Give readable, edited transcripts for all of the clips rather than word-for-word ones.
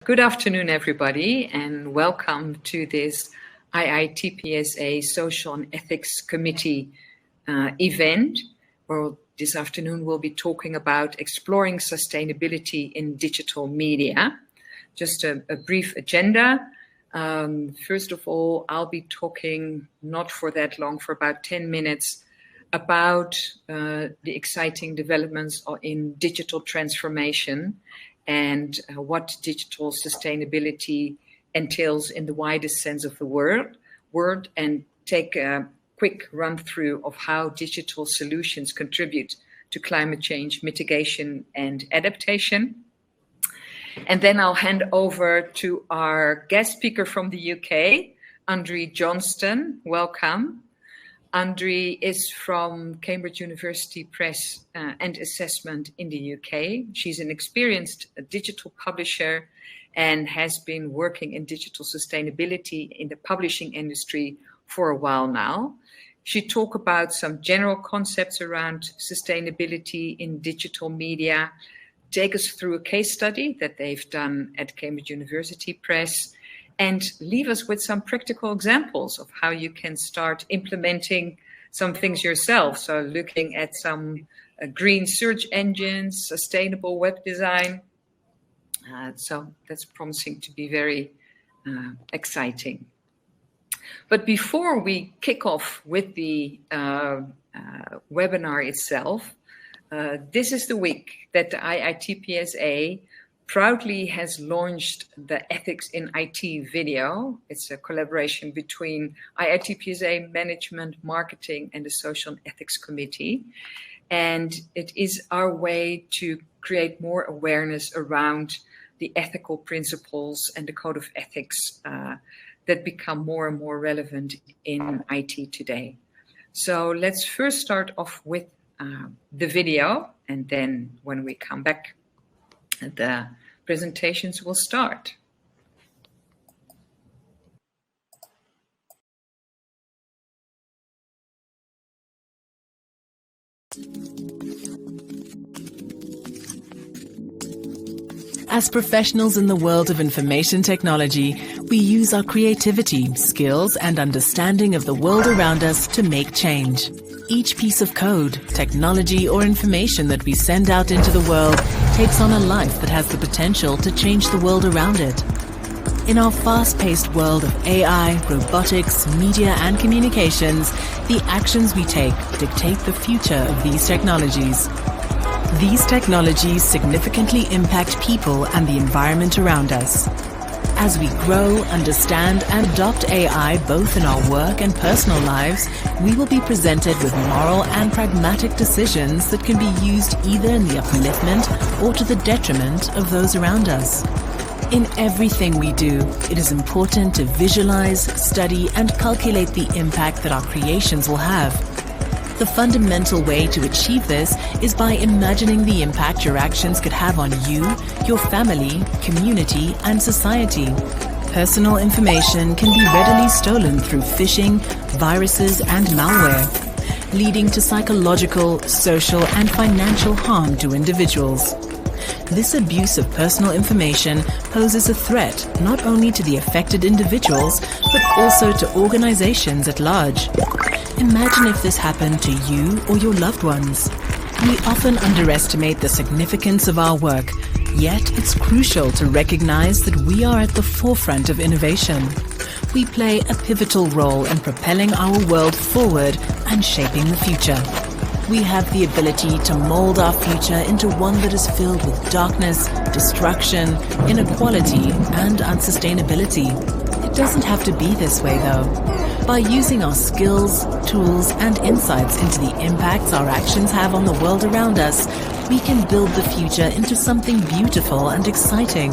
Good afternoon, everybody, and welcome to this IITPSA Social Ethics Committee event, where this afternoon we'll be talking about exploring sustainability in digital media. Just a brief agenda. First of all, I'll be talking, not for that long, for about 10 minutes, about the exciting developments in digital transformation and what digital sustainability entails in the widest sense of the word, and take a quick run through of how digital solutions contribute to climate change mitigation and adaptation. And then I'll hand over to our guest speaker from the UK, Andri Johnston. Welcome. Andri is from Cambridge University Press and Assessment in the UK. She's an experienced digital publisher and has been working in digital sustainability in the publishing industry for a while now. She talked about some general concepts around sustainability in digital media, take us through a case study that they've done at Cambridge University Press, and leave us with some practical examples of how you can start implementing some things yourself. So looking at some green search engines, sustainable web design. So that's promising to be very exciting. But before we kick off with the webinar itself, this is the week that the IITPSA proudly has launched the Ethics in IT video. It's a collaboration between IITPSA Management, Marketing, and the Social Ethics Committee. And it is our way to create more awareness around the ethical principles and the code of ethics that become more and more relevant in IT today. So let's first start off with the video, and then when we come back, the presentations will start. As professionals in the world of information technology, we use our creativity, skills, and understanding of the world around us to make change. Each piece of code, technology, or information that we send out into the world takes on a life that has the potential to change the world around it. In our fast-paced world of AI, robotics, media, and communications, the actions we take dictate the future of these technologies. These technologies significantly impact people and the environment around us. As we grow, understand, and adopt AI both in our work and personal lives, we will be presented with moral and pragmatic decisions that can be used either in the upliftment or to the detriment of those around us. In everything we do, it is important to visualize, study, and calculate the impact that our creations will have. The fundamental way to achieve this is by imagining the impact your actions could have on you, your family, community, and society. Personal information can be readily stolen through phishing, viruses, and malware, leading to psychological, social, and financial harm to individuals. This abuse of personal information poses a threat not only to the affected individuals, but also to organizations at large. Imagine if this happened to you or your loved ones. We often underestimate the significance of our work, yet it's crucial to recognize that we are at the forefront of innovation. We play a pivotal role in propelling our world forward and shaping the future. We have the ability to mold our future into one that is filled with darkness, destruction, inequality, and unsustainability. It doesn't have to be this way, though. By using our skills, tools, and insights into the impacts our actions have on the world around us, we can build the future into something beautiful and exciting.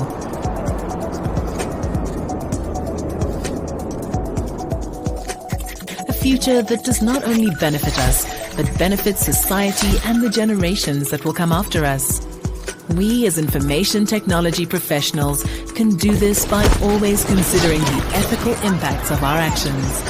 A future that does not only benefit us, but benefits society and the generations that will come after us. We as information technology professionals can do this by always considering the ethical impacts of our actions.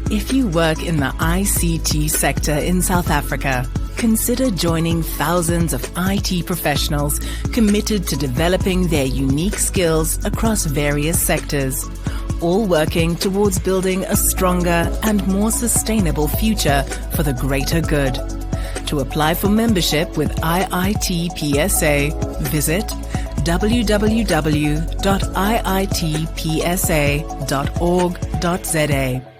If you work in the ICT sector in South Africa, Consider joining thousands of IT professionals committed to developing their unique skills across various sectors, all working towards building a stronger and more sustainable future for the greater good. To apply for membership with IITPSA, visit www.iitpsa.org.za.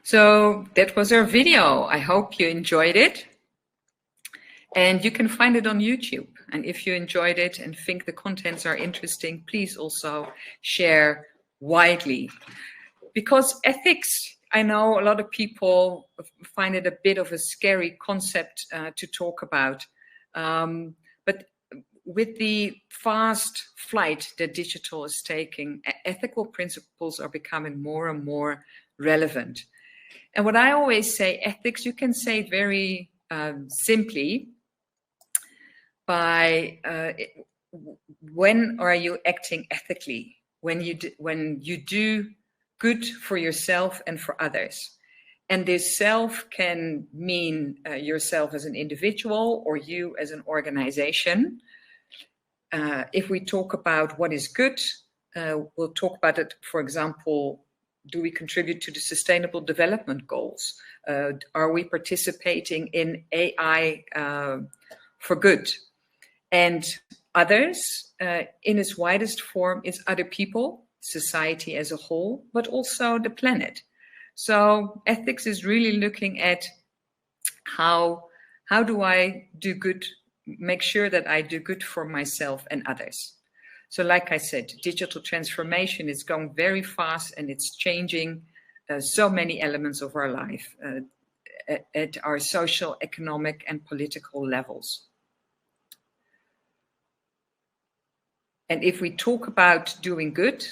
So that was our video. I hope you enjoyed it. And you can find it on YouTube. And if you enjoyed it and think the contents are interesting, please also share widely. Because ethics, I know a lot of people find it a bit of a scary concept to talk about. But with the fast flight that digital is taking, ethical principles are becoming more and more relevant. And what I always say, ethics, you can say it very simply by when are you acting ethically? When you do good for yourself and for others. And this self can mean yourself as an individual or you as an organization. If we talk about what is good, we'll talk about it, for example, do we contribute to the Sustainable Development Goals? Are we participating in AI for good? And others, in its widest form, is other people, society as a whole, but also the planet. So ethics is really looking at how do I do good, make sure that I do good for myself and others. So like I said, digital transformation is going very fast and it's changing so many elements of our life at our social, economic, and political levels. And if we talk about doing good,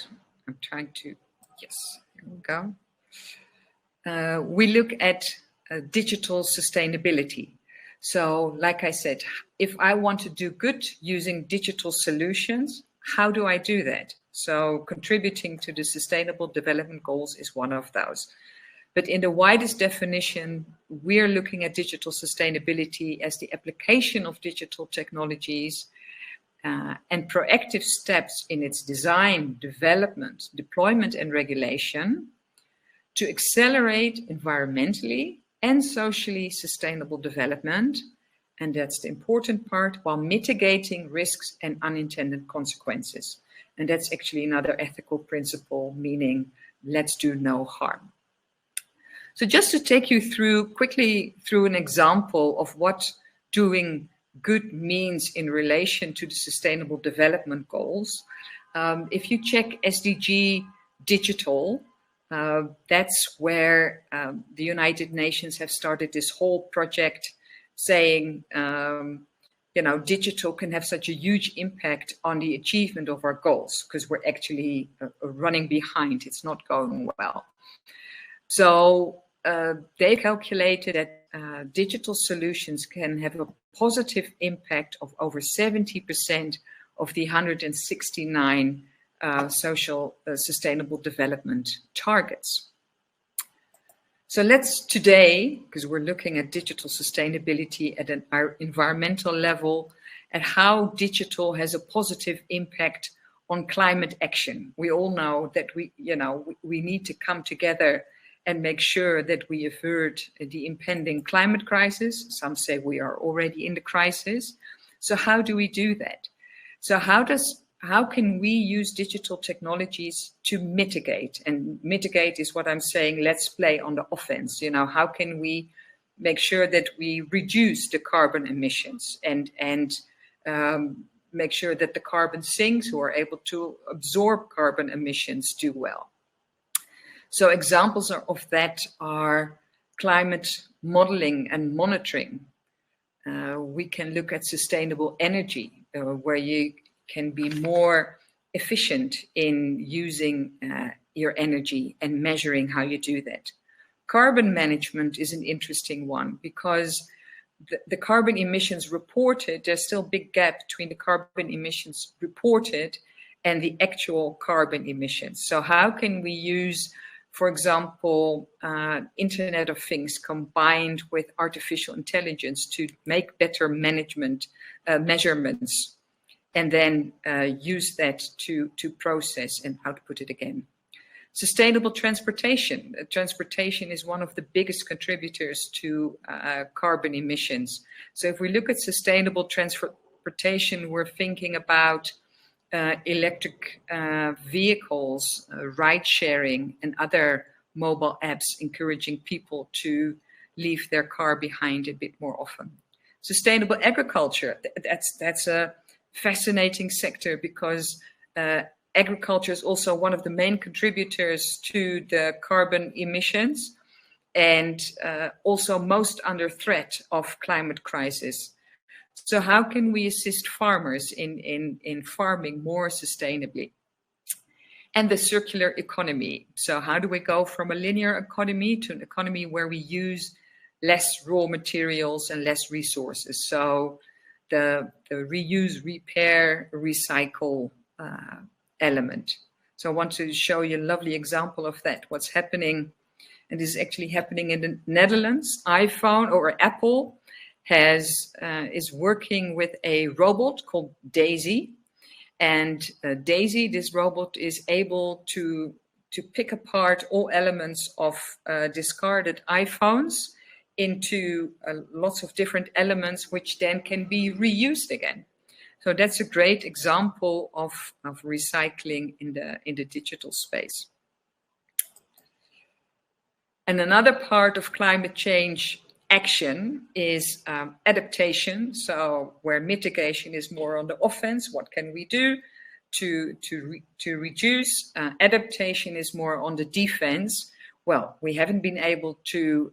I'm trying to, yes, here we go. We look at digital sustainability. So like I said, if I want to do good using digital solutions, how do I do that? So contributing to the Sustainable Development Goals is one of those. But in the widest definition, we're looking at digital sustainability as the application of digital technologies and proactive steps in its design, development, deployment, and regulation to accelerate environmentally and socially sustainable development. And that's the important part, while mitigating risks and unintended consequences. And that's actually another ethical principle, meaning let's do no harm. So just to take you quickly through an example of what doing good means in relation to the Sustainable Development Goals. If you check SDG Digital, that's where the United Nations have started this whole project saying, digital can have such a huge impact on the achievement of our goals because we're actually running behind. It's not going well. So they calculated that digital solutions can have a positive impact of over 70% of the 169 social sustainable development targets. So let's today, because we're looking at digital sustainability at an environmental level, at how digital has a positive impact on climate action. We all know that we need to come together and make sure that we avert the impending climate crisis. Some say we are already in the crisis. So how do we do that? So how can we use digital technologies to mitigate? And mitigate is what I'm saying, let's play on the offense. How can we make sure that we reduce the carbon emissions and make sure that the carbon sinks who are able to absorb carbon emissions do well? So examples of that are climate modeling and monitoring. We can look at sustainable energy, where you can be more efficient in using your energy and measuring how you do that. Carbon management is an interesting one because the carbon emissions reported, there's still a big gap between the carbon emissions reported and the actual carbon emissions. So how can we use, for example, Internet of Things combined with artificial intelligence to make better management measurements, and then use that to process and output it again. Sustainable transportation. Transportation is one of the biggest contributors to carbon emissions. So if we look at sustainable transportation, we're thinking about electric vehicles, ride sharing, and other mobile apps encouraging people to leave their car behind a bit more often. Sustainable agriculture, that's a fascinating sector because agriculture is also one of the main contributors to the carbon emissions and also most under threat of climate crisis. So how can we assist farmers in farming more sustainably? And the circular economy. So how do we go from a linear economy to an economy where we use less raw materials and less resources? So the reuse, repair, recycle element. So I want to show you a lovely example of that. What's happening, and this is actually happening in the Netherlands. iPhone or Apple is working with a robot called Daisy. And Daisy, this robot, is able to pick apart all elements of discarded iPhones into lots of different elements, which then can be reused again. So that's a great example of recycling in the digital space. And another part of climate change action is adaptation. So where mitigation is more on the offense, what can we do to reduce? Adaptation is more on the defense. Well, we haven't been able to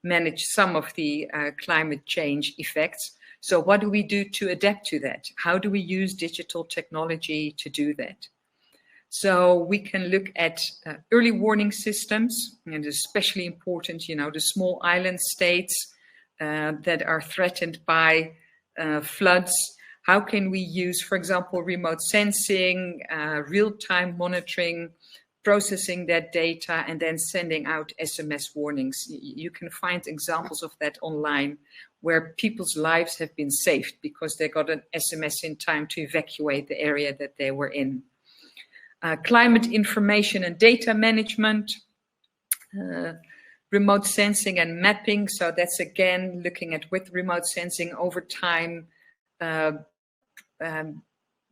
manage some of the climate change effects. So what do we do to adapt to that? How do we use digital technology to do that? So we can look at early warning systems, and especially important, the small island states that are threatened by floods. How can we use, for example, remote sensing, real-time monitoring, processing that data, and then sending out SMS warnings? You can find examples of that online where people's lives have been saved because they got an SMS in time to evacuate the area that they were in. Climate information and data management, remote sensing and mapping. So that's again looking at with remote sensing over time,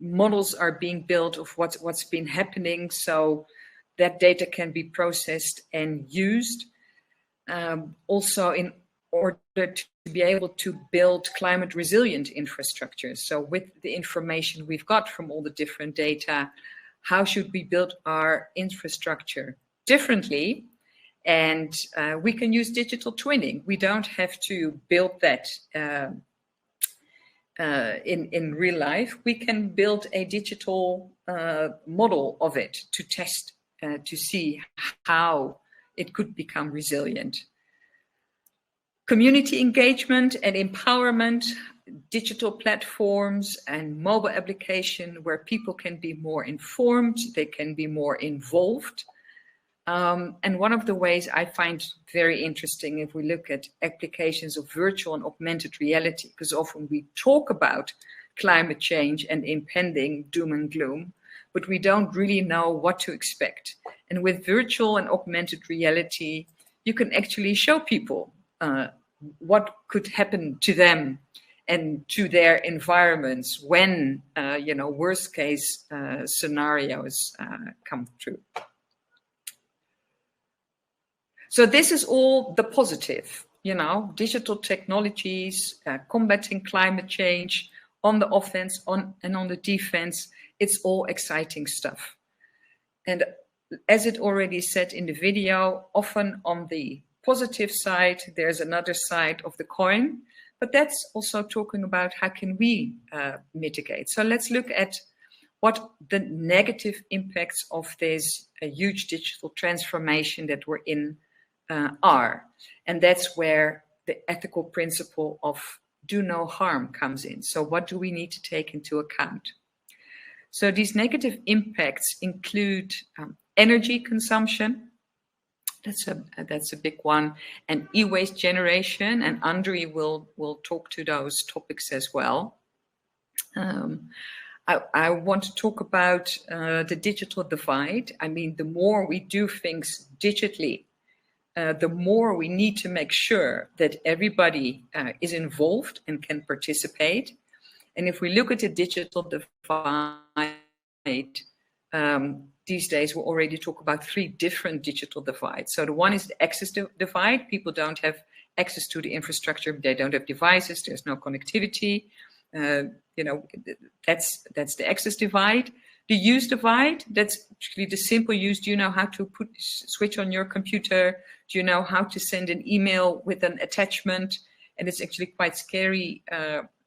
models are being built of what's been happening, so that data can be processed and used. Also in order to be able to build climate resilient infrastructure. So with the information we've got from all the different data, how should we build our infrastructure differently? And we can use digital twinning. We don't have to build that in real life. We can build a digital model of it to test, to see how it could become resilient. Community engagement and empowerment, digital platforms and mobile application where people can be more informed, they can be more involved. And one of the ways I find very interesting, if we look at applications of virtual and augmented reality, because often we talk about climate change and impending doom and gloom, but we don't really know what to expect. And with virtual and augmented reality, you can actually show people what could happen to them and to their environments when, worst case scenarios come true. So this is all the positive, digital technologies, combating climate change, on the offense and on the defense. It's all exciting stuff. And as it already said in the video, often on the positive side, there's another side of the coin, but that's also talking about how can we mitigate. So let's look at what the negative impacts of this huge digital transformation that we're in are. And that's where the ethical principle of do no harm comes in. So what do we need to take into account? So these negative impacts include energy consumption. That's a big one, and e-waste generation. And Andri will talk to those topics as well. I want to talk about the digital divide. I mean, the more we do things digitally, the more we need to make sure that everybody is involved and can participate. And if we look at the digital divide, these days we already talk about 3 different digital divides. So the one is the access divide. People don't have access to the infrastructure. They don't have devices. There's no connectivity. That's the access divide. The use divide, that's actually the simple use. Do you know how to switch on your computer? Do you know how to send an email with an attachment? And it's actually quite scary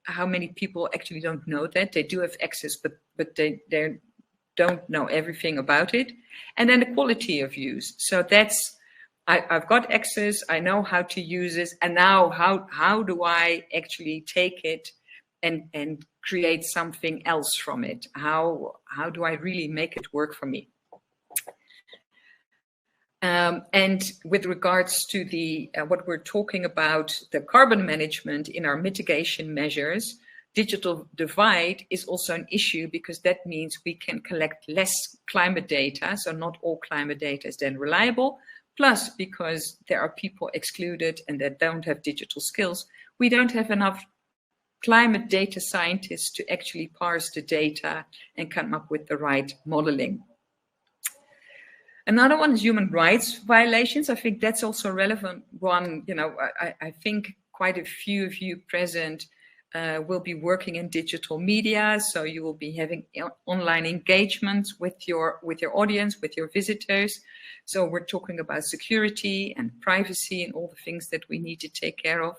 how many people actually don't know that. They do have access, but they don't know everything about it. And then the quality of use. So that's, I've got access, I know how to use it, and now how do I actually take it and create something else from it? How do I really make it work for me? And with regards to the what we're talking about, the carbon management in our mitigation measures, digital divide is also an issue, because that means we can collect less climate data. So not all climate data is then reliable. Plus, because there are people excluded and that don't have digital skills, we don't have enough climate data scientists to actually parse the data and come up with the right modeling. Another one is human rights violations. I think that's also a relevant one. I think quite a few of you present will be working in digital media, so you will be having online engagements with your audience, with your visitors. So we're talking about security and privacy and all the things that we need to take care of.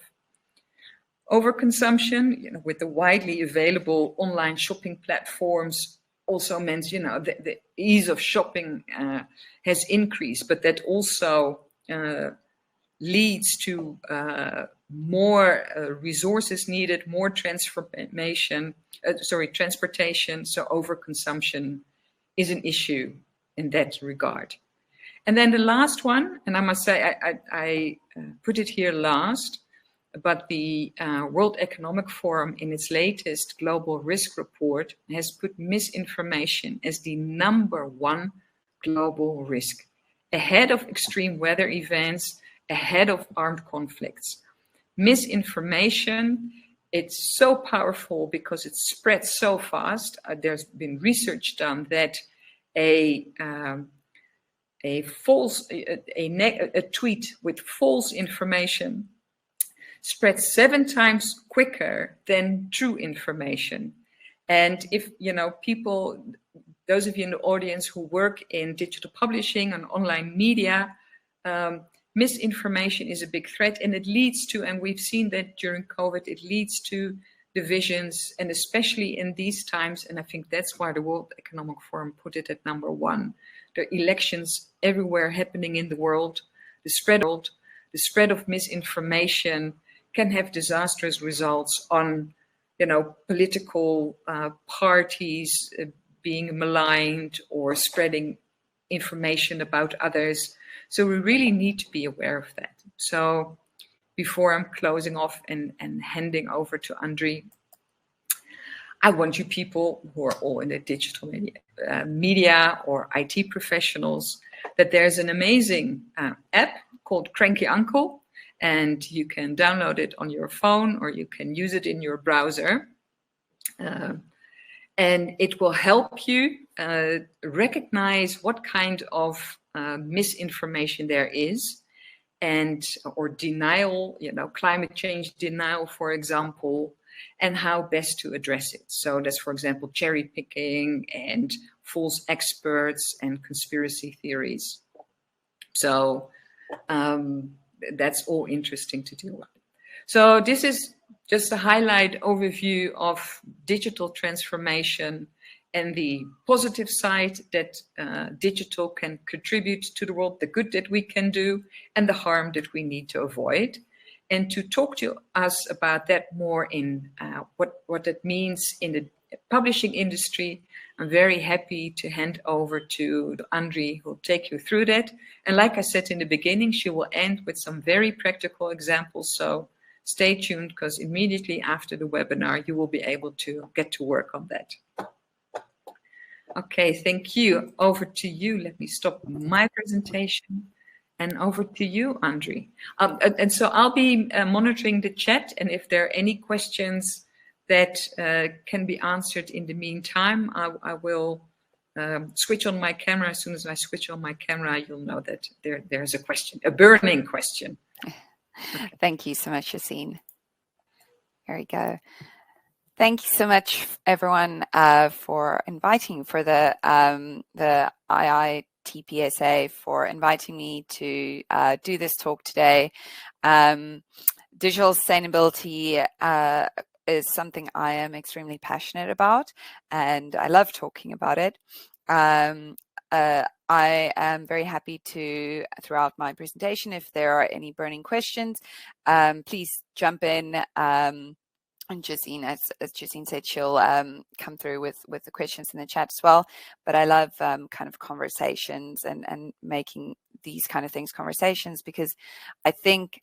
Overconsumption, with the widely available online shopping platforms, also means, the ease of shopping has increased, but that also leads to more resources needed, more transportation. So overconsumption is an issue in that regard. And then the last one, and I must say I put it here last, but the World Economic Forum in its latest global risk report has put misinformation as the #1 global risk, ahead of extreme weather events, ahead of armed conflicts. Misinformation, it's so powerful because it spreads so fast. There's been research done that a tweet with false information spreads 7 times quicker than true information. And if, people, those of you in the audience who work in digital publishing and online media, misinformation is a big threat, and it leads to, and we've seen that during COVID, it leads to divisions, and especially in these times, and I think that's why the World Economic Forum put it at #1. There are elections everywhere happening in the world. The spread of misinformation can have disastrous results on, political parties being maligned or spreading information about others. So we really need to be aware of that. So before I'm closing off and handing over to Andri, I want you people who are all in the digital media or IT professionals, that there's an amazing app called Cranky Uncle, and you can download it on your phone or you can use it in your browser. And it will help you recognize what kind of misinformation there is, or denial, climate change denial, for example, and how best to address it. So that's, for example, cherry picking and false experts and conspiracy theories. So that's all interesting to deal with. So this is just a highlight overview of digital transformation and the positive side that digital can contribute to the world, the good that we can do, and the harm that we need to avoid. And to talk to us about that more in what it means in the publishing industry, I'm very happy to hand over to Andri, who will take you through that. And like I said in the beginning, she will end with some very practical examples. So stay tuned, because immediately after the webinar, you will be able to get to work on that. Okay, thank you. Over to you. Let me stop my presentation. And over to you, Andri. And so I'll be monitoring the chat, and if there are any questions that can be answered in the meantime, I will switch on my camera. As soon as I switch on my camera, you'll know that there's a question, a burning question. Okay. Thank you so much, Josine. There we go. Thank you so much, everyone, for inviting, for the IITPSA, for inviting me to do this talk today. Digital sustainability is something I am extremely passionate about, and I love talking about it. I am very happy to, throughout my presentation, if there are any burning questions, please jump in. And Josine, as Josine said, she'll come through with the questions in the chat as well. But I love kind of conversations and making these kind of things conversations, because I think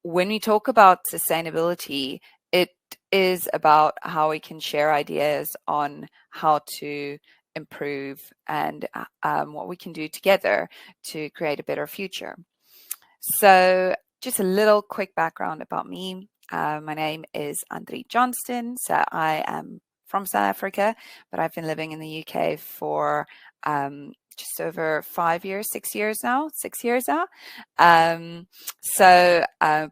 when we talk about sustainability, it is about how we can share ideas on how to improve and what we can do together to create a better future. So just a little quick background about me. My name is Andri Johnston. So I am from South Africa, but I've been living in the UK for just over 6 years now. But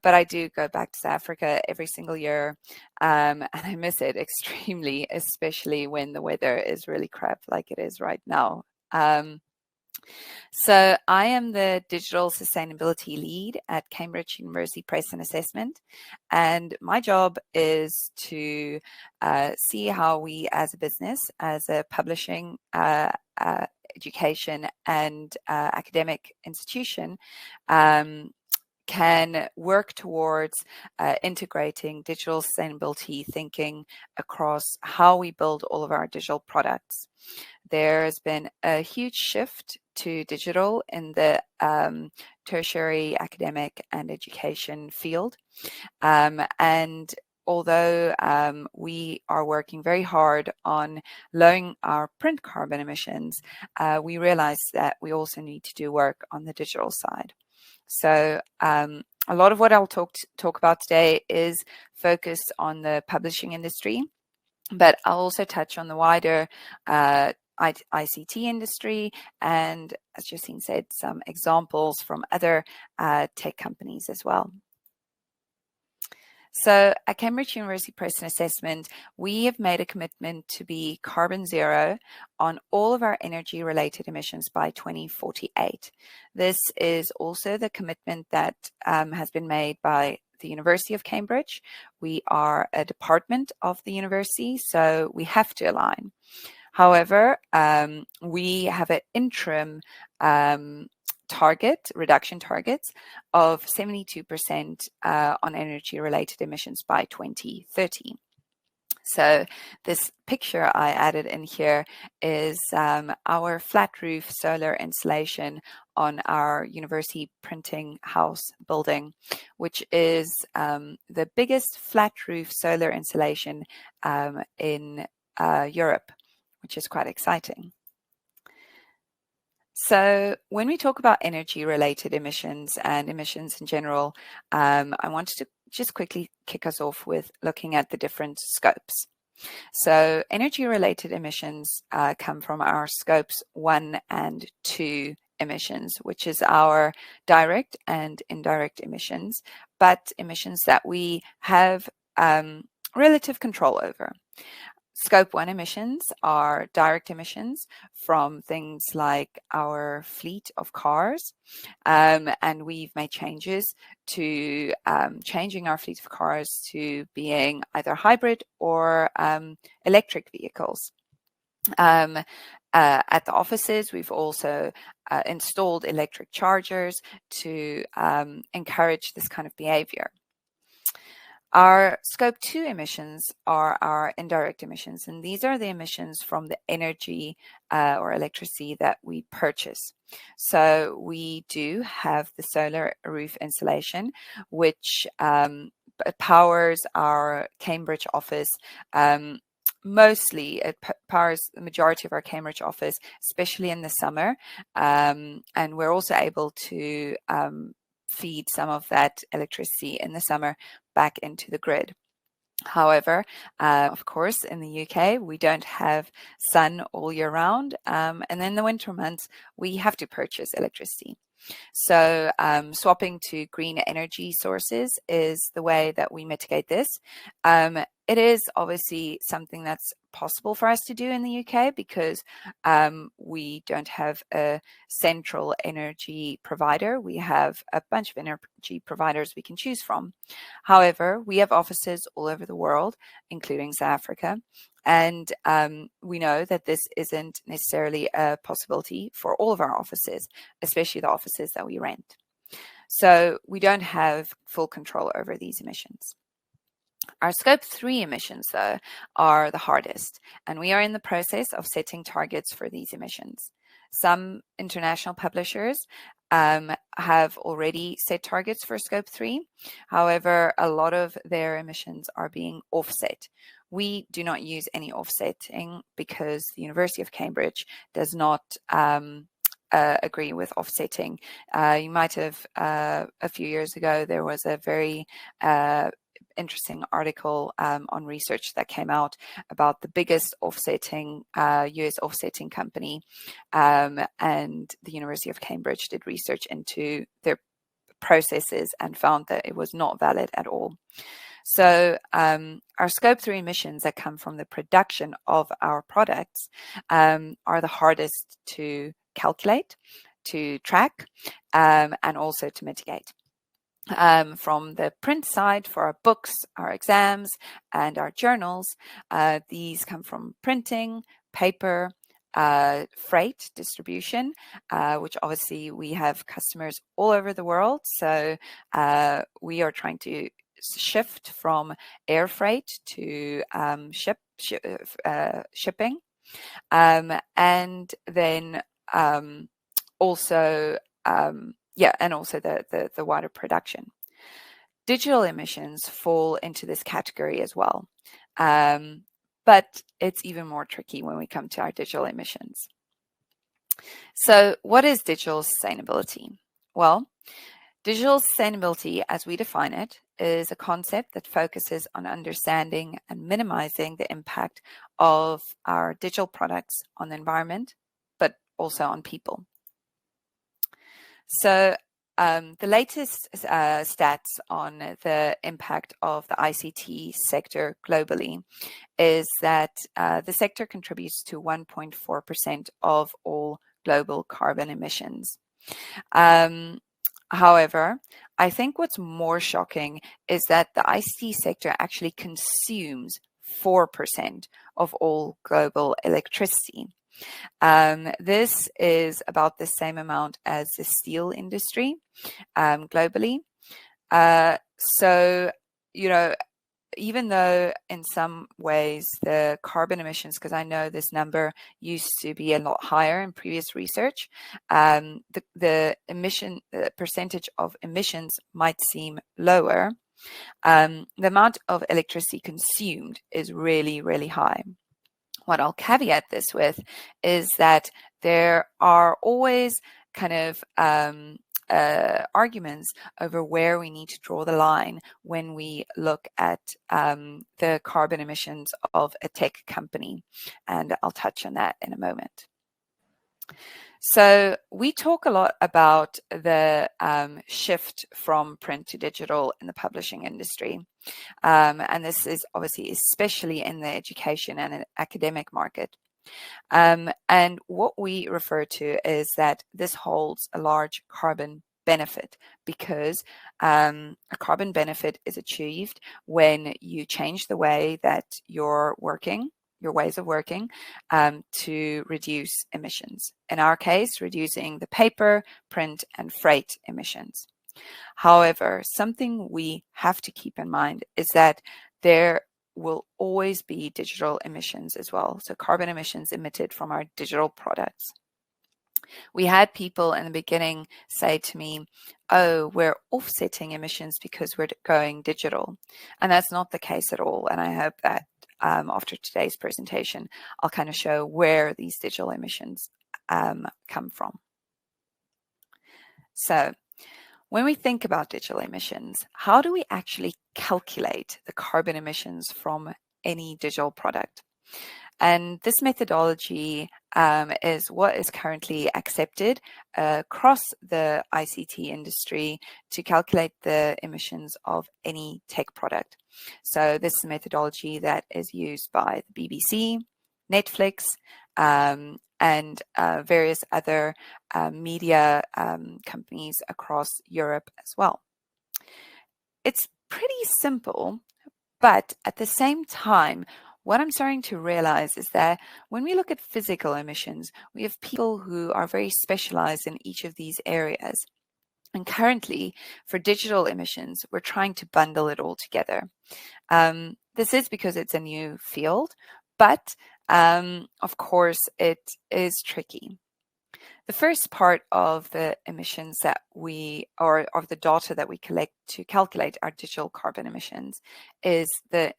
I do go back to South Africa every single year, and I miss it extremely, especially when the weather is really crap like it is right now. So I am the digital sustainability lead at Cambridge University Press and Assessment, and my job is to see how we as a business, as a publishing, education and academic institution, can work towards integrating digital sustainability thinking across how we build all of our digital products. There's been a huge shift to digital in the tertiary academic and education field. And although we are working very hard on lowering our print carbon emissions, we realize that we also need to do work on the digital side. So a lot of what I'll talk about today is focused on the publishing industry, but I'll also touch on the wider ICT industry, and as Josine said, some examples from other tech companies as well. So at Cambridge University Press and Assessment, we have made a commitment to be carbon zero on all of our energy-related emissions by 2048. This is also the commitment that has been made by the University of Cambridge. We are a department of the university, so we have to align. However, we have an interim reduction targets of 72% on energy-related emissions by 2030. So this picture I added in here is our flat roof solar installation on our university printing house building, which is the biggest flat roof solar installation in Europe, which is quite exciting. So when we talk about energy-related emissions and emissions in general, I wanted to just quickly kick us off with looking at the different scopes. So energy-related emissions come from our scopes 1 and 2 emissions, which is our direct and indirect emissions, but emissions that we have relative control over. Scope 1 emissions are direct emissions from things like our fleet of cars, and we've made changes to changing our fleet of cars to being either hybrid or electric vehicles. At the offices, we've also installed electric chargers to encourage this kind of behavior. Our Scope 2 emissions are our indirect emissions, and these are the emissions from the energy or electricity that we purchase. So we do have the solar roof installation, which powers our Cambridge office. Mostly it powers the majority of our Cambridge office, especially in the summer. And we're also able to feed some of that electricity in the summer back into the grid. However, of course, in the UK, we don't have sun all year round. And in the winter months, we have to purchase electricity. So swapping to green energy sources is the way that we mitigate this. It is obviously something that's possible for us to do in the UK because we don't have a central energy provider. We have a bunch of energy providers we can choose from. However, we have offices all over the world, including South Africa. And we know that this isn't necessarily a possibility for all of our offices, especially the offices that we rent. So we don't have full control over these emissions. Our Scope 3 emissions, though, are the hardest, and we are in the process of setting targets for these emissions. Some international publishers have already set targets for Scope 3. However, a lot of their emissions are being offset. We do not use any offsetting because the University of Cambridge does not agree with offsetting. You might have, a few years ago, there was a very interesting article on research that came out about the biggest offsetting US offsetting company, and the University of Cambridge did research into their processes and found that it was not valid at all. So our Scope 3 emissions that come from the production of our products are the hardest to calculate, to track, and also to mitigate. From the print side, for our books, our exams, and our journals, these come from printing, paper, freight, distribution, which obviously we have customers all over the world. So we are trying to shift from air freight to shipping, and then also and also the wider production. Digital emissions fall into this category as well, but it's even more tricky when we come to our digital emissions. So what is digital sustainability? Well, digital sustainability, as we define it, is a concept that focuses on understanding and minimizing the impact of our digital products on the environment, but also on people. So the latest stats on the impact of the ICT sector globally is that the sector contributes to 1.4% of all global carbon emissions. However, I think what's more shocking is that the ICT sector actually consumes 4% of all global electricity. This is about the same amount as the steel industry globally. So, even though in some ways the carbon emissions, because I know this number used to be a lot higher in previous research, the percentage of emissions might seem lower. The amount of electricity consumed is really, really high. What I'll caveat this with is that there are always kind of arguments over where we need to draw the line when we look at the carbon emissions of a tech company. And I'll touch on that in a moment. So we talk a lot about the shift from print to digital in the publishing industry. And this is obviously especially in the education and academic market. And what we refer to is that this holds a large carbon benefit because a carbon benefit is achieved when you change the way that you're working, your ways of working, to reduce emissions. In our case, reducing the paper, print, and freight emissions. However, something we have to keep in mind is that there will always be digital emissions as well. So carbon emissions emitted from our digital products. We had people in the beginning say to me, oh, we're offsetting emissions because we're going digital. And that's not the case at all. And I hope that after today's presentation, I'll kind of show where these digital emissions come from. So when we think about digital emissions, how do we actually calculate the carbon emissions from any digital product? And this methodology is what is currently accepted across the ICT industry to calculate the emissions of any tech product. So this is a methodology that is used by the BBC, Netflix, and various other media companies across Europe as well. It's pretty simple, but at the same time, what I'm starting to realize is that when we look at physical emissions, we have people who are very specialized in each of these areas. And currently, for digital emissions, we're trying to bundle it all together. This is because it's a new field, but of course, it is tricky. The first part of the emissions that or of the data that we collect to calculate our digital carbon emissions is the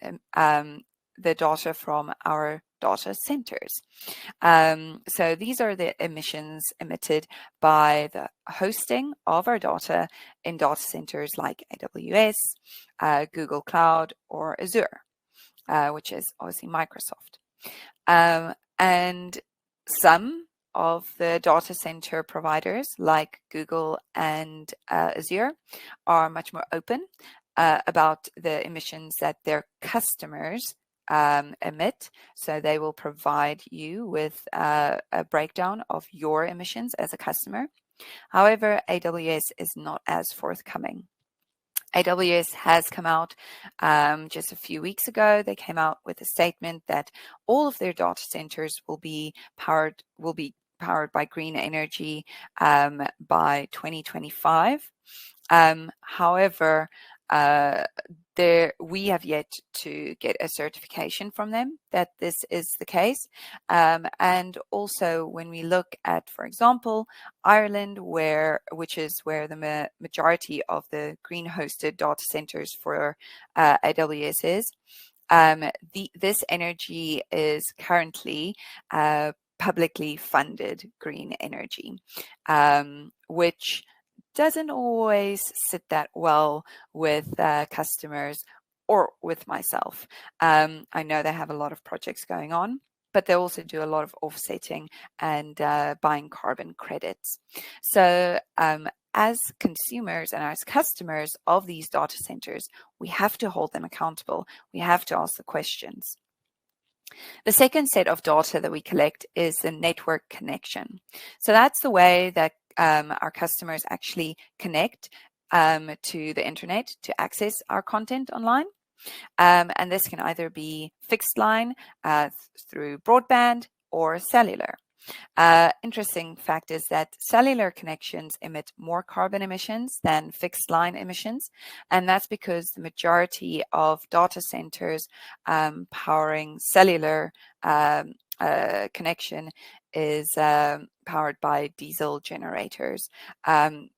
data from our data centers. So these are the emissions emitted by the hosting of our data in data centers like AWS, Google Cloud, or Azure, which is obviously Microsoft. And some of the data center providers like Google and Azure are much more open about the emissions that their customers emit. So they will provide you with a breakdown of your emissions as a customer. However, AWS is not as forthcoming. AWS has come out just a few weeks ago. They came out with a statement that all of their data centers will be powered by green energy by 2025. However, we have yet to get a certification from them that this is the case. And also when we look at, for example, Ireland, which is where the majority of the green hosted data centers for AWS is, this energy is currently publicly funded green energy, which doesn't always sit that well with customers or with myself. I know they have a lot of projects going on, but they also do a lot of offsetting and buying carbon credits. So as consumers and as customers of these data centers, we have to hold them accountable. We have to ask the questions. The second set of data that we collect is the network connection. So that's the way that our customers actually connect to the internet to access our content online. And this can either be fixed line through broadband or cellular. Interesting fact is that cellular connections emit more carbon emissions than fixed line emissions, and that's because the majority of data centers powering cellular connection is powered by diesel generators.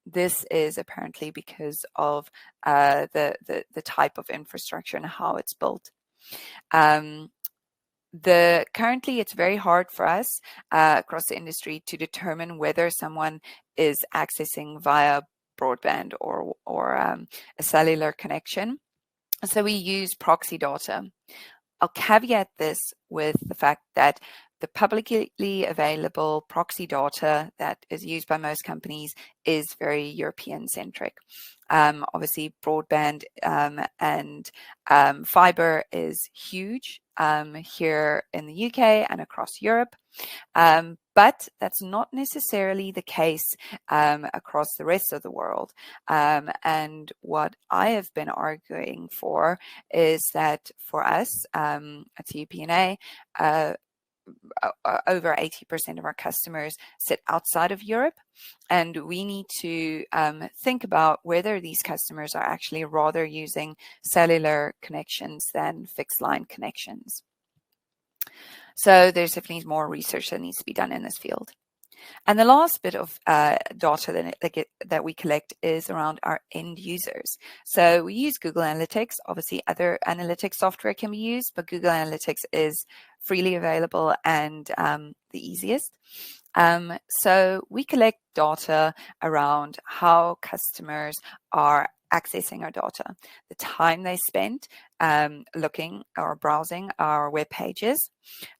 This is apparently because of the type of infrastructure and how it's built. Currently, it's very hard for us across the industry to determine whether someone is accessing via broadband or a cellular connection. So we use proxy data. I'll caveat this with the fact that the publicly available proxy data that is used by most companies is very European-centric. Obviously, broadband and fiber is huge here in the UK and across Europe. But that's not necessarily the case across the rest of the world. And what I have been arguing for is that for us at CUPNA, over 80% of our customers sit outside of Europe, and we need to think about whether these customers are actually rather using cellular connections than fixed line connections. So there's definitely more research that needs to be done in this field. And the last bit of data that we collect is around our end users. So we use Google Analytics. Obviously, other analytics software can be used, but Google Analytics is freely available and the easiest. So we collect data around how customers are accessing our data, the time they spent looking or browsing our web pages,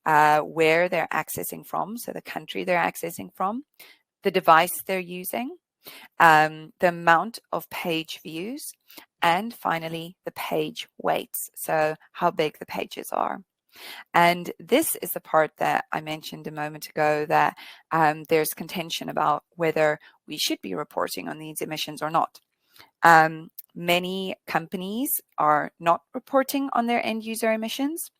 where they're accessing from, so the country they're accessing from, the device they're using, the amount of page views, and finally the page weights, so how big the pages are. And this is the part that I mentioned a moment ago, that there's contention about whether we should be reporting on these emissions or not. Many companies are not reporting on their end user emissions.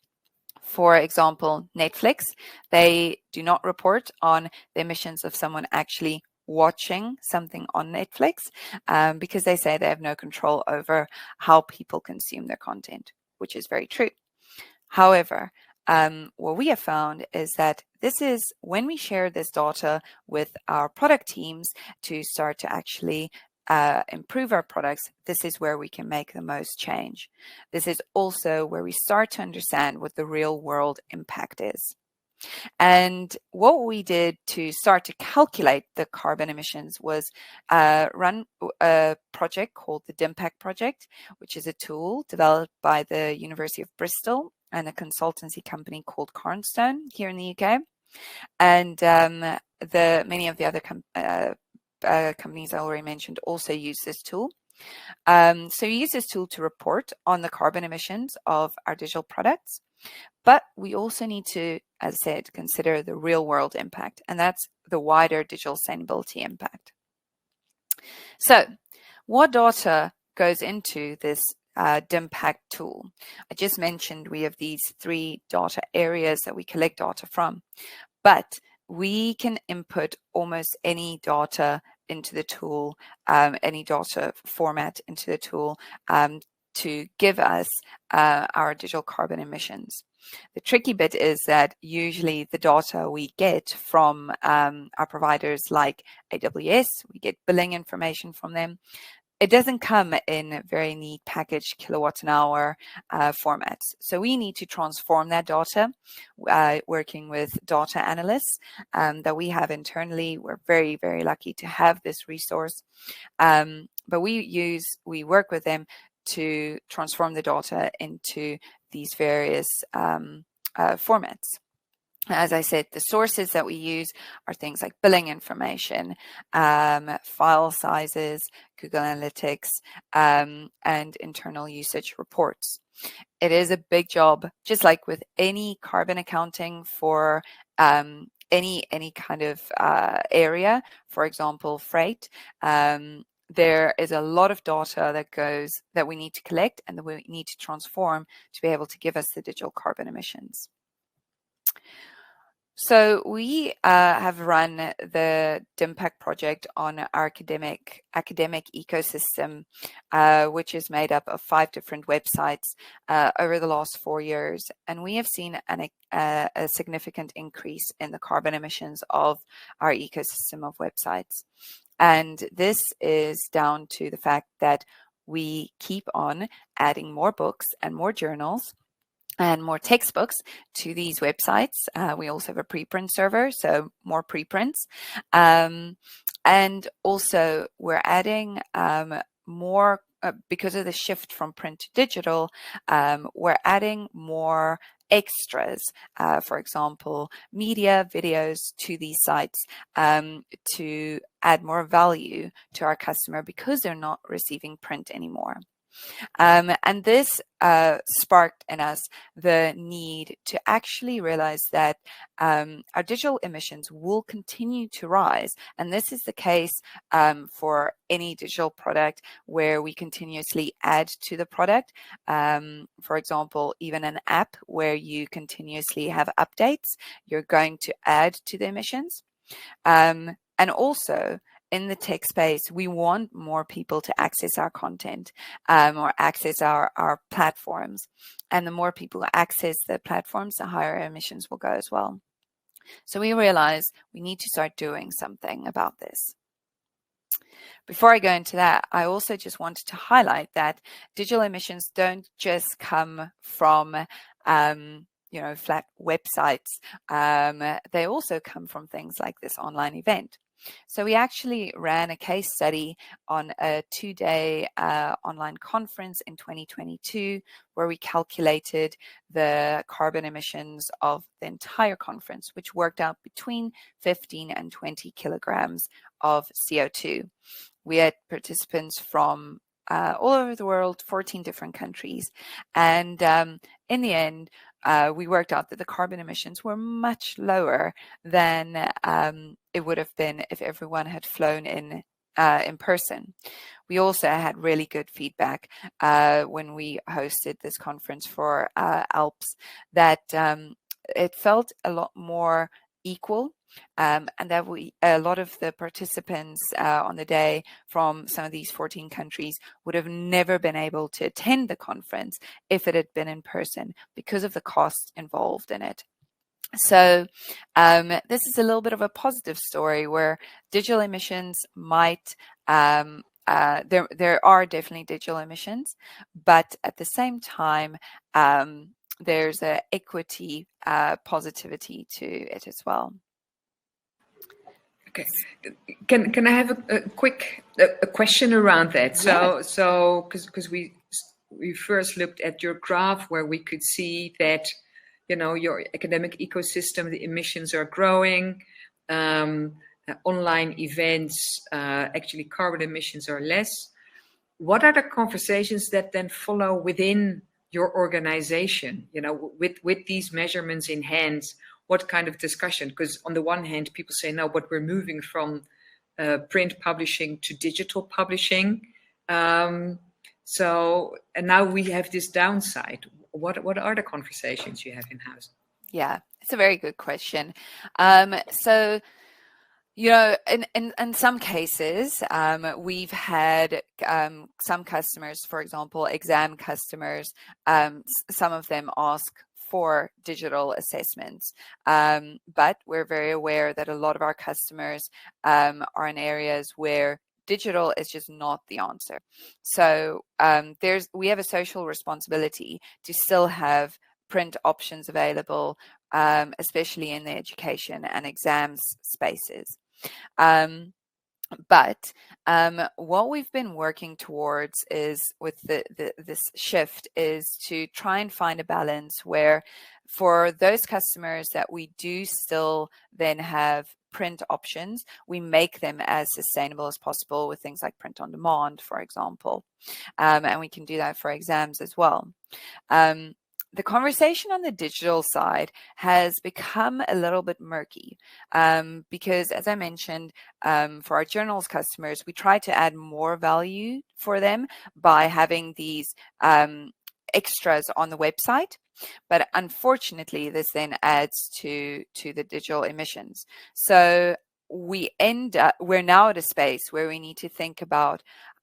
For example, Netflix, they do not report on the emissions of someone actually watching something on Netflix because they say they have no control over how people consume their content, which is very true. However, what we have found is that this is when we share this data with our product teams to start to actually improve our products, this is where we can make the most change. This is also where we start to understand what the real world impact is. And what we did to start to calculate the carbon emissions was run a project called the DIMPACT project, which is a tool developed by the University of Bristol and a consultancy company called Cornerstone here in the UK. And many of the other companies I already mentioned also use this tool. So we use this tool to report on the carbon emissions of our digital products, but we also need to, as I said, consider the real world impact, and that's the wider digital sustainability impact. So what data goes into this DIMPACT tool? I just mentioned we have these 3 data areas that we collect data from, but we can input almost any data into the tool, any data format into the tool to give us our digital carbon emissions. The tricky bit is that usually the data we get from our providers like AWS, we get billing information from them. It doesn't come in very neat packaged kilowatt an hour formats. So we need to transform that data working with data analysts that we have internally. We're very, very lucky to have this resource. But we work with them to transform the data into these various formats. As I said, the sources that we use are things like billing information, file sizes, Google Analytics, and internal usage reports. It is a big job, just like with any carbon accounting for any kind of area, for example, freight. There is a lot of data that we need to collect and that we need to transform to be able to give us the digital carbon emissions. So we have run the DIMPACT project on our academic ecosystem, which is made up of 5 different websites over the last 4 years. And we have seen a significant increase in the carbon emissions of our ecosystem of websites. And this is down to the fact that we keep on adding more books and more journals and more textbooks to these websites. We also have a preprint server, so more preprints. And also we're adding more, because of the shift from print to digital, we're adding more extras, for example, media, videos to these sites to add more value to our customer because they're not receiving print anymore. And this sparked in us the need to actually realize that our digital emissions will continue to rise. And this is the case for any digital product where we continuously add to the product. For example, even an app where you continuously have updates, you're going to add to the emissions. And also, in the tech space, we want more people to access our content or access our platforms. And the more people access the platforms, the higher emissions will go as well. So we realize we need to start doing something about this. Before I go into that, I also just wanted to highlight that digital emissions don't just come from flat websites. They also come from things like this online event. So we actually ran a case study on a 2-day online conference in 2022, where we calculated the carbon emissions of the entire conference, which worked out between 15 and 20 kilograms of CO2. We had participants from all over the world, 14 different countries. And in the end, we worked out that the carbon emissions were much lower than it would have been if everyone had flown in person. We also had really good feedback when we hosted this conference for ALPS, that it felt a lot more equal. And that a lot of the participants on the day from some of these 14 countries would have never been able to attend the conference if it had been in person because of the cost involved in it. So this is a little bit of a positive story where digital emissions might there are definitely digital emissions, but at the same time there's a equity positivity to it as well. Okay, can I have a quick question around that? Yeah. So because we first looked at your graph where we could see that your academic ecosystem, the emissions are growing. Online events, actually carbon emissions are less. What are the conversations that then follow within your organization? With these measurements in hand. What kind of discussion? Because on the one hand, people say, no, but we're moving from print publishing to digital publishing. And now we have this downside. What are the conversations you have in-house? Yeah, it's a very good question. So, in some cases, we've had some customers, for example, exam customers, some of them ask for digital assessments. But we're very aware that a lot of our customers are in areas where digital is just not the answer. So we have a social responsibility to still have print options available, especially in the education and exams spaces. But what we've been working towards is with this shift is to try and find a balance where for those customers that we do still then have print options, we make them as sustainable as possible with things like print on demand, for example. And we can do that for exams as well. The conversation on the digital side has become a little bit murky because, as I mentioned, for our journals customers, we try to add more value for them by having these extras on the website. But unfortunately, this then adds to the digital emissions. So we're now at a space where we need to think about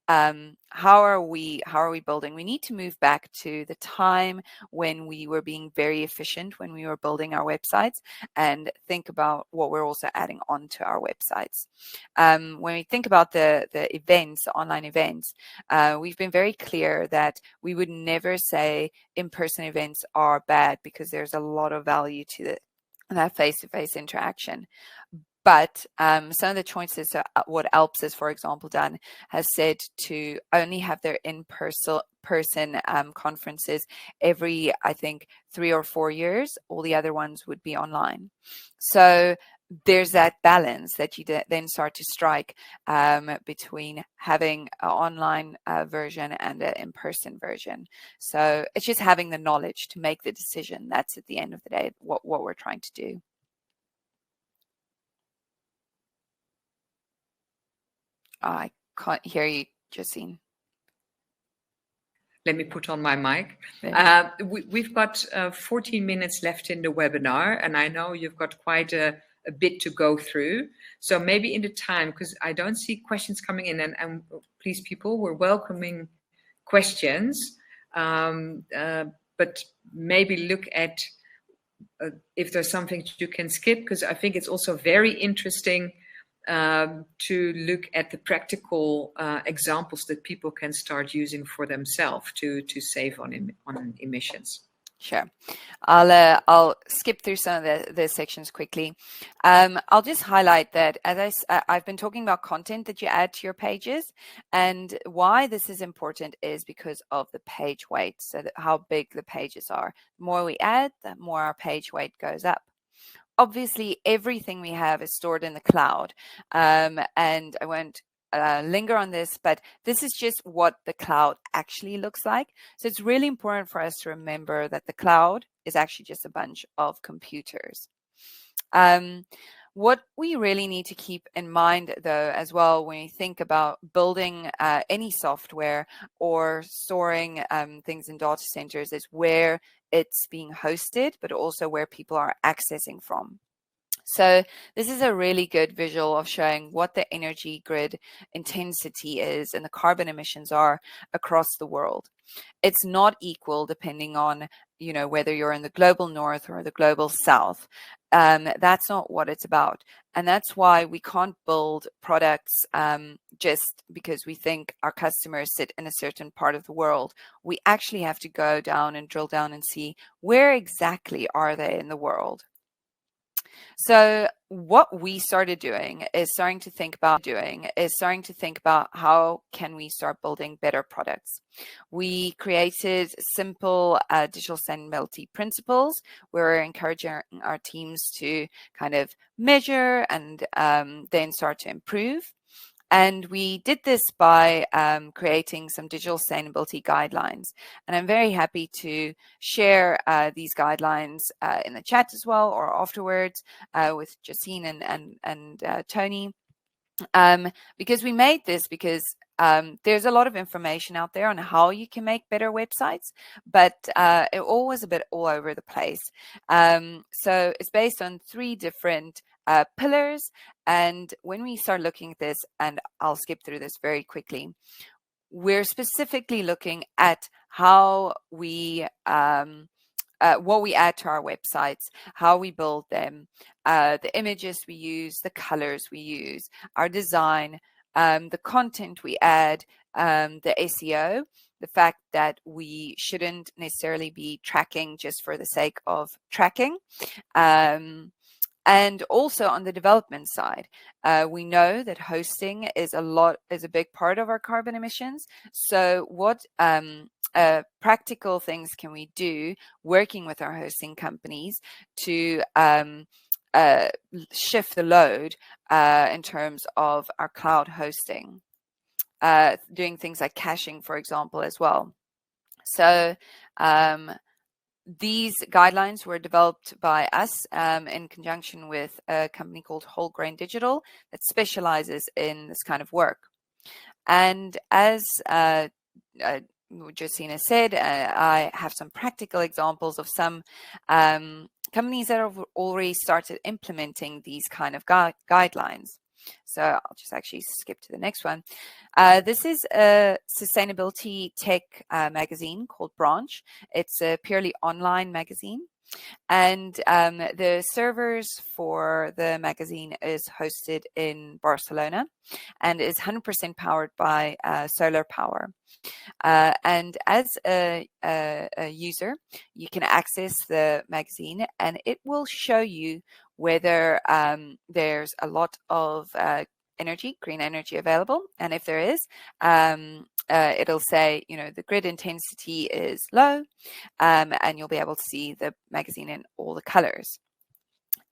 how are we building? We need to move back to the time when we were being very efficient when we were building our websites and think about what we're also adding onto our websites. When we think about the events, the online events, we've been very clear that we would never say in-person events are bad because there's a lot of value to that face-to-face interaction. But some of the choices, what ALPS has, for example, done, has said to only have their in-person conferences every, I think, 3 or 4 years. All the other ones would be online. So there's that balance that you then start to strike between having an online version and an in-person version. So it's just having the knowledge to make the decision. That's at the end of the day what we're trying to do. I can't hear you, Josine. Let me put on my mic. We've got 14 minutes left in the webinar, and I know you've got quite a bit to go through. So maybe in the time, because I don't see questions coming in, and please, people, we're welcoming questions, but maybe look at if there's something you can skip, because I think it's also very interesting to look at the practical examples that people can start using for themselves to save on emissions. Sure. I'll skip through some of the sections quickly. I'll just highlight that as I've been talking about content that you add to your pages, and why this is important is because of the page weight, so how big the pages are. The more we add, the more our page weight goes up. Obviously, everything we have is stored in the cloud, and I won't linger on this, but this is just what the cloud actually looks like. So it's really important for us to remember that the cloud is actually just a bunch of computers. What we really need to keep in mind, though, as well, when you think about building any software or storing things in data centers, is where it's being hosted, but also where people are accessing from. So this is a really good visual of showing what the energy grid intensity is and the carbon emissions are across the world. It's not equal depending on, whether you're in the global north or the global south. That's not what it's about. And that's why we can't build products just because we think our customers sit in a certain part of the world. We actually have to go down and drill down and see where exactly are they in the world. So what we started doing is starting to think about how can we start building better products. We created simple digital sustainability principles where we're encouraging our teams to kind of measure and then start to improve. And we did this by creating some digital sustainability guidelines. And I'm very happy to share these guidelines in the chat as well, or afterwards with Josine and Tony. Because we made this because there's a lot of information out there on how you can make better websites, but it all was a bit all over the place. So it's based on 3 different pillars. And when we start looking at this, and I'll skip through this very quickly, we're specifically looking at how we what we add to our websites, how we build them, the images we use, the colors we use, our design, the content we add, the SEO, the fact that we shouldn't necessarily be tracking just for the sake of tracking. And also on the development side, we know that hosting is a big part of our carbon emissions. So what practical things can we do working with our hosting companies to shift the load in terms of our cloud hosting, doing things like caching, for example, as well. So these guidelines were developed by us in conjunction with a company called Whole Grain Digital that specializes in this kind of work. And as Josine said, I have some practical examples of some companies that have already started implementing these kind of guidelines. So I'll just actually skip to the next one. This is a sustainability tech magazine called Branch. It's a purely online magazine. And the servers for the magazine is hosted in Barcelona and is 100% powered by solar power. And as a user, you can access the magazine and it will show you whether there's a lot of green energy available. And if there is, it'll say, the grid intensity is low, and you'll be able to see the magazine in all the colors.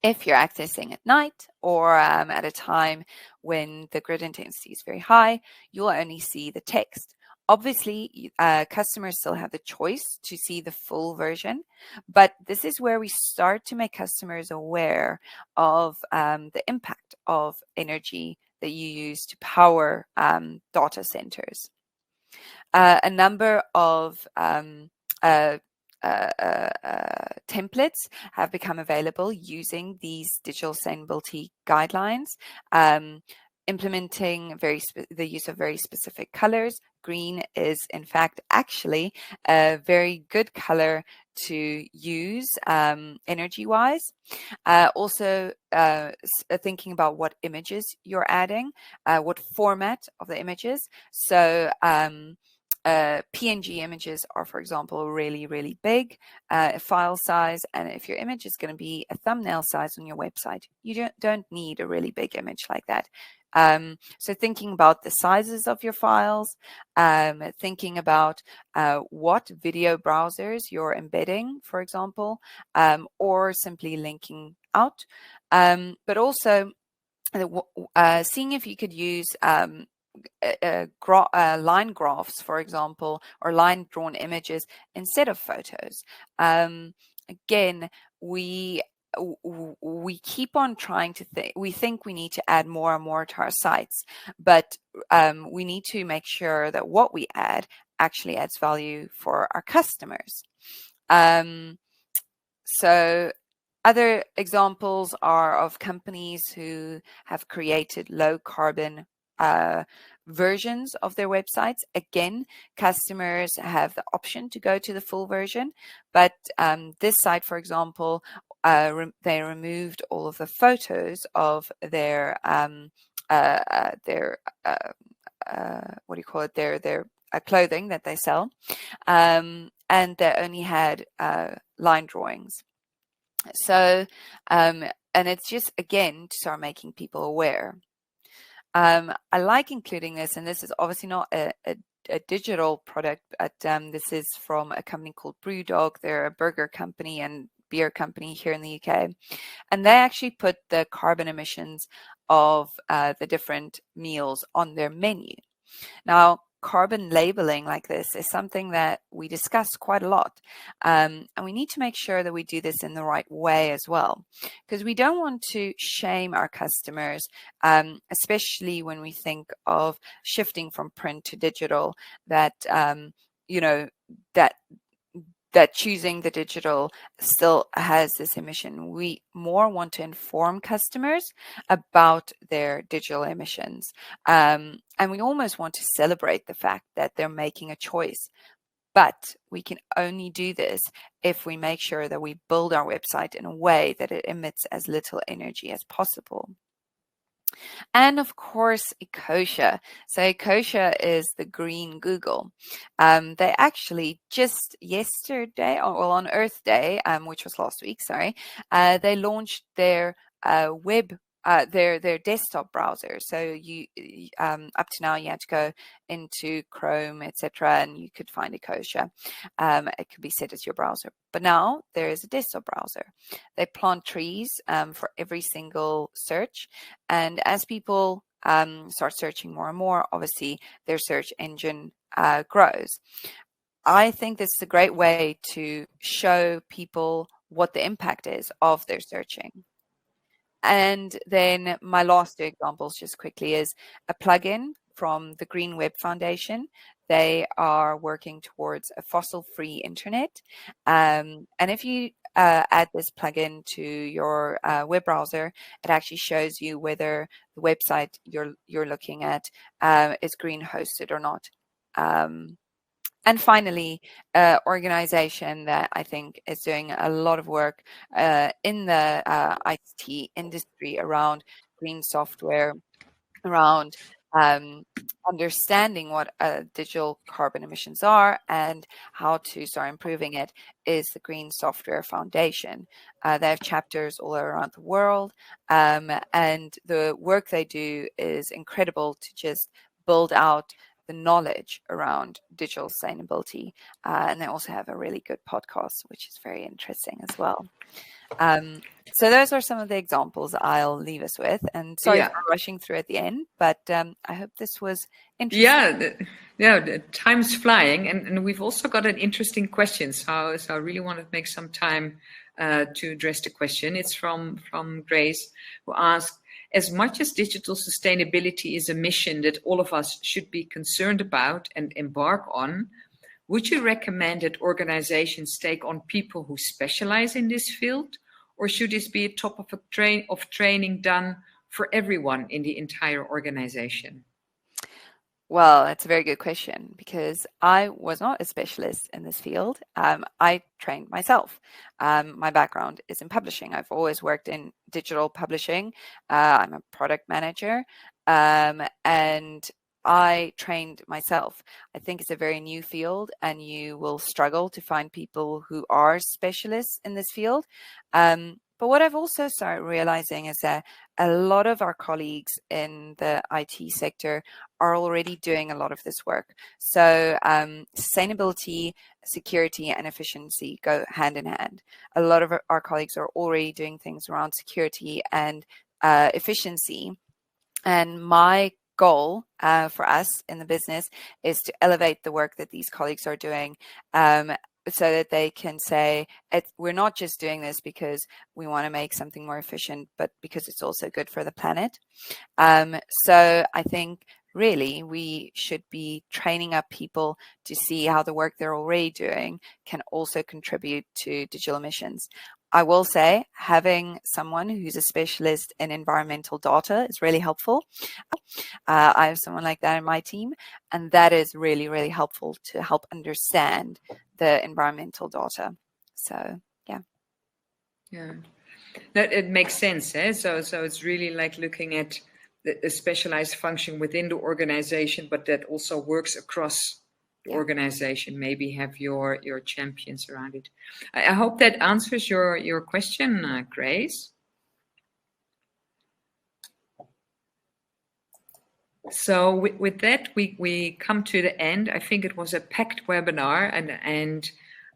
If you're accessing at night or at a time when the grid intensity is very high, you'll only see the text. Obviously, customers still have the choice to see the full version, but this is where we start to make customers aware of the impact of energy that you use to power data centers. A number of templates have become available using these digital sustainability guidelines, implementing the use of very specific colors. Green is, in fact, actually a very good color to use energy-wise. Also, thinking about what images you're adding, what format of the images. So PNG images are, for example, really, really big file size. And if your image is going to be a thumbnail size on your website, you don't need a really big image like that. So thinking about the sizes of your files, thinking about what video browsers you're embedding, for example, or simply linking out. But also seeing if you could use line graphs, for example, or line drawn images instead of photos. Again, we keep on trying to we think we need to add more and more to our sites, but we need to make sure that what we add actually adds value for our customers. So other examples are of companies who have created low carbon versions of their websites. Again, customers have the option to go to the full version, but this site, for example, they removed all of the photos of their what do you call it? Their clothing that they sell, and they only had line drawings. So, and it's just, again, to start making people aware. I like including this, and this is obviously not a digital product, but this is from a company called Brewdog. They're a burger company and beer company here in the UK. And they actually put the carbon emissions of the different meals on their menu. Now, carbon labeling like this is something that we discuss quite a lot. And we need to make sure that we do this in the right way as well, because we don't want to shame our customers, especially when we think of shifting from print to digital, that, that choosing the digital still has this emission. We more want to inform customers about their digital emissions. And we almost want to celebrate the fact that they're making a choice. But we can only do this if we make sure that we build our website in a way that it emits as little energy as possible. And of course, Ecosia. So Ecosia is the green Google. They actually just yesterday, well, on Earth Day, which was last week, sorry, they launched their their desktop browser. So you up to now you had to go into Chrome, etc., and you could find Ecosia. It could be set as your browser, but now there is a desktop browser. They plant trees for every single search, and as people start searching more and more, obviously their search engine grows. I think this is a great way to show people what the impact is of their searching. And then my last two examples, just quickly, is a plugin from the Green Web Foundation. They are working towards a fossil-free internet. And if you add this plugin to your web browser, it actually shows you whether the website you're looking at is green hosted or not. And finally, organization that I think is doing a lot of work in the IT industry around green software, around understanding what digital carbon emissions are and how to start improving it, is the Green Software Foundation. They have chapters all around the world, and the work they do is incredible to just build out the knowledge around digital sustainability. And they also have a really good podcast, which is very interesting as well. So those are some of the examples I'll leave us with. And sorry for rushing through at the end, but I hope this was interesting. The time's flying, and we've also got an interesting question. So I really want to make some time to address the question. It's from Grace, who asked, as much as digital sustainability is a mission that all of us should be concerned about and embark on, would you recommend that organizations take on people who specialize in this field, or should this be a top of training done for everyone in the entire organization? Well, that's a very good question, because I was not a specialist in this field. I trained myself. My background is in publishing. I've always worked in digital publishing. I'm a product manager, and I trained myself. I think it's a very new field, and you will struggle to find people who are specialists in this field. But what I've also started realizing is that a lot of our colleagues in the IT sector are already doing a lot of this work. So sustainability, security, and efficiency go hand in hand. A lot of our colleagues are already doing things around security and efficiency. And my goal for us in the business is to elevate the work that these colleagues are doing, so that they can say, we're not just doing this because we want to make something more efficient, but because it's also good for the planet. So I think really we should be training up people to see how the work they're already doing can also contribute to digital emissions. I will say having someone who's a specialist in environmental data is really helpful. I have someone like that in my team, and that is really, really helpful to help understand the environmental data. So, yeah. That it makes sense. So it's really like looking at the specialized function within the organization, but that also works across the organization. Maybe have your champions around it. I hope that answers your question, Grace. So with that, we come to the end. I think it was a packed webinar, and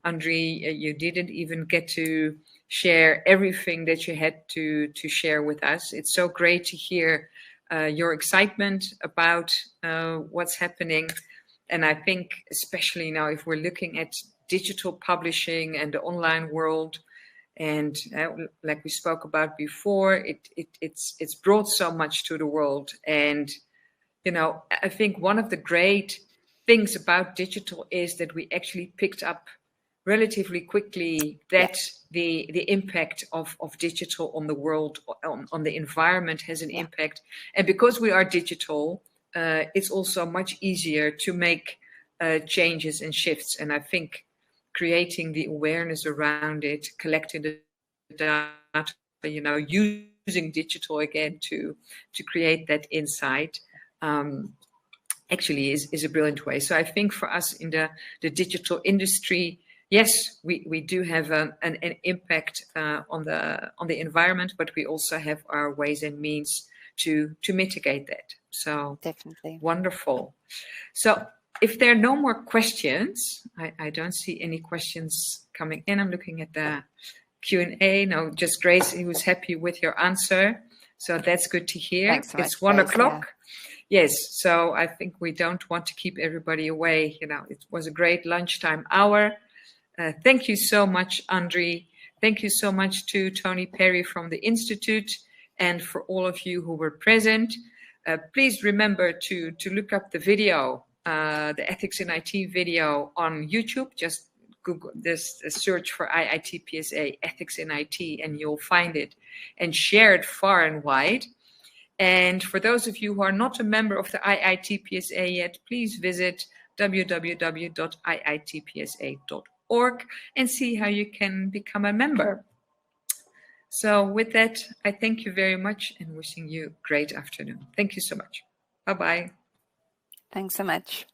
Andri, you didn't even get to share everything that you had to share with us. It's so great to hear your excitement about what's happening. And I think especially now, if we're looking at digital publishing and the online world, and like we spoke about before, it's brought so much to the world. And I think one of the great things about digital is that we actually picked up relatively quickly that the impact of digital on the world, on the environment has an impact. And because we are digital, it's also much easier to make changes and shifts. And I think creating the awareness around it, collecting the data, using digital again to create that insight, actually is a brilliant way. So I think for us in the digital industry, yes, we do have an impact on the environment, but we also have our ways and means to mitigate that. So definitely wonderful. So if there are no more questions, I don't see any questions coming in. I'm looking at the Q&A. No, just Grace, who's happy with your answer. So that's good to hear. Thanks so much, it's 1 Grace, o'clock. Yes, so I think we don't want to keep everybody away. It was a great lunchtime hour. Thank you so much, Andri. Thank you so much to Tony Perry from the Institute, and for all of you who were present. Please remember to look up the video, the Ethics in IT video on YouTube. Just Google this, search for IITPSA Ethics in IT, and you'll find it, and share it far and wide. And for those of you who are not a member of the IITPSA yet, please visit www.iitpsa.org and see how you can become a member. So with that, I thank you very much and wishing you a great afternoon. Thank you so much. Bye-bye. Thanks so much.